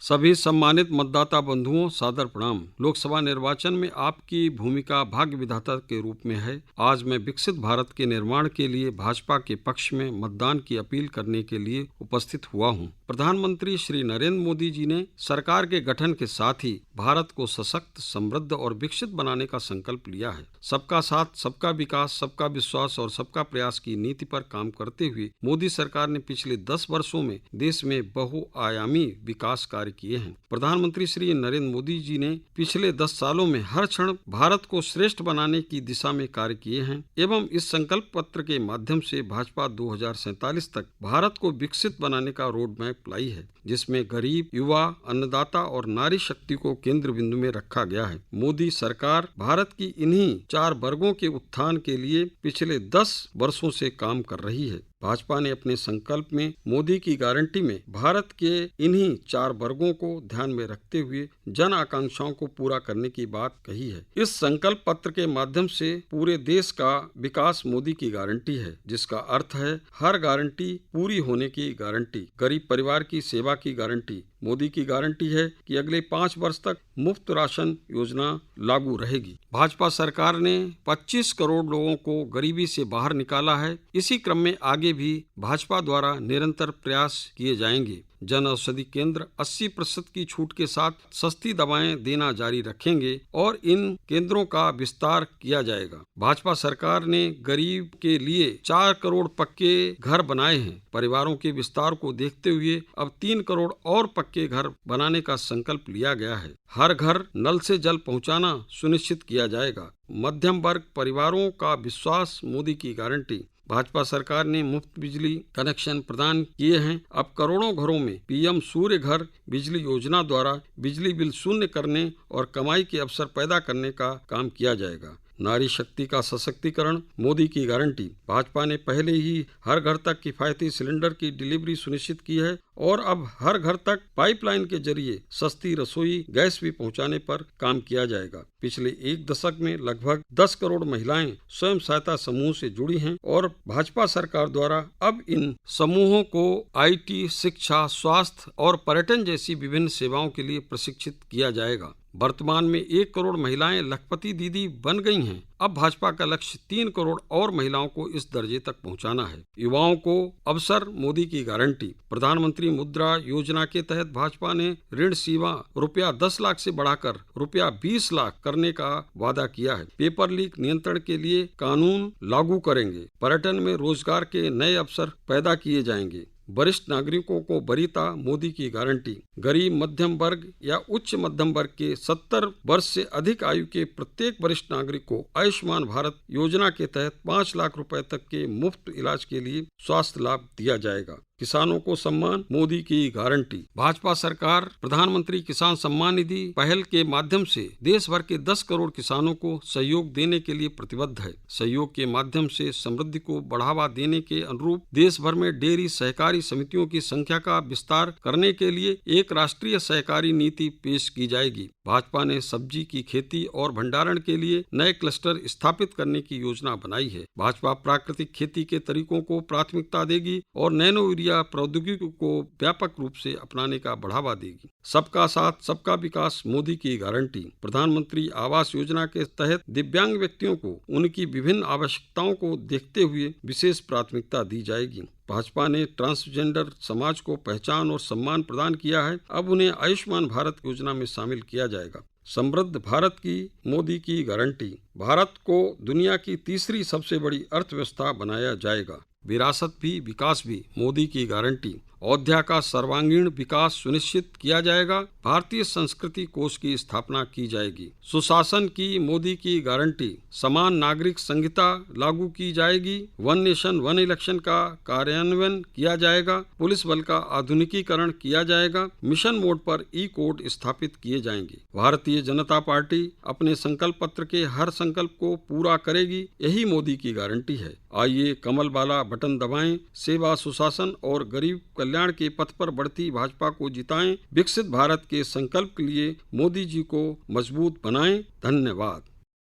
सभी सम्मानित मतदाता बंधुओं, सादर प्रणाम। लोकसभा निर्वाचन में आपकी भूमिका भाग्य विधाता के रूप में है। आज मैं विकसित भारत के निर्माण के लिए भाजपा के पक्ष में मतदान की अपील करने के लिए उपस्थित हुआ हूं। प्रधानमंत्री श्री नरेंद्र मोदी जी ने सरकार के गठन के साथ ही भारत को सशक्त, समृद्ध और विकसित बनाने का संकल्प लिया है। सबका साथ, सबका विकास, सबका विश्वास और सबका प्रयास की नीति पर काम करते हुए मोदी सरकार ने पिछले 10 वर्षों में देश में बहुआयामी विकास कार्य किए हैं। प्रधानमंत्री श्री नरेंद्र मोदी जी ने पिछले 10 सालों में हर क्षण भारत को श्रेष्ठ बनाने की दिशा में कार्य किए हैं एवं इस संकल्प पत्र के माध्यम से भाजपा 2047 तक भारत को विकसित बनाने का रोड मैप लाई है, जिसमें गरीब, युवा, अन्नदाता और नारी शक्ति को केंद्र बिंदु में रखा गया है। मोदी सरकार भारत की इन्हीं 4 वर्गों के उत्थान के लिए पिछले 10 वर्षों से काम कर रही है। भाजपा ने अपने संकल्प में मोदी की गारंटी में भारत के इन्हीं 4 वर्गों को ध्यान में रखते हुए जन आकांक्षाओं को पूरा करने की बात कही है। इस संकल्प पत्र के माध्यम से पूरे देश का विकास मोदी की गारंटी है, जिसका अर्थ है हर गारंटी पूरी होने की गारंटी। गरीब परिवार की सेवा की गारंटी। मोदी की गारंटी है कि अगले 5 वर्ष तक मुफ्त राशन योजना लागू रहेगी। भाजपा सरकार ने 25 करोड़ लोगों को गरीबी से बाहर निकाला है। इसी क्रम में आगे भी भाजपा द्वारा निरंतर प्रयास किए जाएंगे। जन औषधि केंद्र 80% की छूट के साथ सस्ती दवाएं देना जारी रखेंगे और इन केंद्रों का विस्तार किया जाएगा। भाजपा सरकार ने गरीब के लिए 4 करोड़ पक्के घर बनाए हैं। परिवारों के विस्तार को देखते हुए अब 3 करोड़ और पक्के घर बनाने का संकल्प लिया गया है। हर घर नल से जल पहुंचाना सुनिश्चित किया जाएगा। मध्यम वर्ग परिवारों का विश्वास मोदी की गारंटी। भाजपा सरकार ने मुफ्त बिजली कनेक्शन प्रदान किए हैं। अब करोड़ों घरों में पीएम सूर्य घर बिजली योजना द्वारा बिजली बिल शून्य करने और कमाई के अवसर पैदा करने का काम किया जाएगा। नारी शक्ति का सशक्तिकरण मोदी की गारंटी। भाजपा ने पहले ही हर घर तक किफायती सिलेंडर की डिलीवरी सुनिश्चित की है और अब हर घर तक पाइपलाइन के जरिए सस्ती रसोई गैस भी पहुंचाने पर काम किया जाएगा। पिछले 1 दशक में लगभग 10 करोड़ महिलाएं स्वयं सहायता समूह से जुड़ी हैं और भाजपा सरकार द्वारा अब इन समूहों को IT, शिक्षा, स्वास्थ्य और पर्यटन जैसी विभिन्न सेवाओं के लिए प्रशिक्षित किया जाएगा। वर्तमान में 1 करोड़ महिलाएं लखपति दीदी बन गई हैं। अब भाजपा का लक्ष्य 3 करोड़ और महिलाओं को इस दर्जे तक पहुंचाना है। युवाओं को अवसर मोदी की गारंटी। प्रधानमंत्री मुद्रा योजना के तहत भाजपा ने ऋण सीमा रुपया 10 लाख से बढ़ाकर रुपया 20 लाख करने का वादा किया है। पेपर लीक नियंत्रण के लिए कानून लागू करेंगे। पर्यटन में रोजगार के नए अवसर पैदा किए जाएंगे। वरिष्ठ नागरिकों को वरीयता मोदी की गारंटी। गरीब, मध्यम वर्ग या उच्च मध्यम वर्ग के 70 वर्ष से अधिक आयु के प्रत्येक वरिष्ठ नागरिक को आयुष्मान भारत योजना के तहत 5 लाख रुपए तक के मुफ्त इलाज के लिए स्वास्थ्य लाभ दिया जाएगा। किसानों को सम्मान मोदी की गारंटी। भाजपा सरकार प्रधानमंत्री किसान सम्मान निधि पहल के माध्यम से देश भर के 10 करोड़ किसानों को सहयोग देने के लिए प्रतिबद्ध है। सहयोग के माध्यम से समृद्धि को बढ़ावा देने के अनुरूप देश भर में डेयरी सहकारी समितियों की संख्या का विस्तार करने के लिए एक राष्ट्रीय सहकारी नीति पेश की जाएगी। भाजपा ने सब्जी की खेती और भंडारण के लिए नए क्लस्टर स्थापित करने की योजना बनाई है। भाजपा प्राकृतिक खेती के तरीकों को प्राथमिकता देगी और नैनो प्रौद्योगिकी को व्यापक रूप से अपनाने का बढ़ावा देगी। सबका साथ, सबका विकास मोदी की गारंटी। प्रधानमंत्री आवास योजना के तहत दिव्यांग व्यक्तियों को उनकी विभिन्न आवश्यकताओं को देखते हुए विशेष प्राथमिकता दी जाएगी। भाजपा ने ट्रांसजेंडर समाज को पहचान और सम्मान प्रदान किया है। अब उन्हें आयुष्मान भारत योजना में शामिल किया जाएगा। समृद्ध भारत की मोदी की गारंटी। भारत को दुनिया की तीसरी सबसे बड़ी अर्थव्यवस्था बनाया जाएगा। विरासत भी विकास भी मोदी की गारंटी। अयोध्या का सर्वांगीण विकास सुनिश्चित किया जाएगा। भारतीय संस्कृति कोष की स्थापना की जाएगी। सुशासन की मोदी की गारंटी। समान नागरिक संहिता लागू की जाएगी। 1 नेशन 1 इलेक्शन का कार्यान्वयन किया जाएगा। पुलिस बल का आधुनिकीकरण किया जाएगा। मिशन मोड पर ई-कोड स्थापित किए जाएंगे। भारतीय जनता पार्टी अपने संकल्प पत्र के हर संकल्प को पूरा करेगी। यही मोदी की गारंटी है। आइए कमल वाला बटन दबाएं। सेवा, सुशासन और गरीब कल्याण के पथ पर बढ़ती भाजपा को जिताएं। विकसित भारत के संकल्प के लिए मोदी जी को मजबूत बनाएं। धन्यवाद।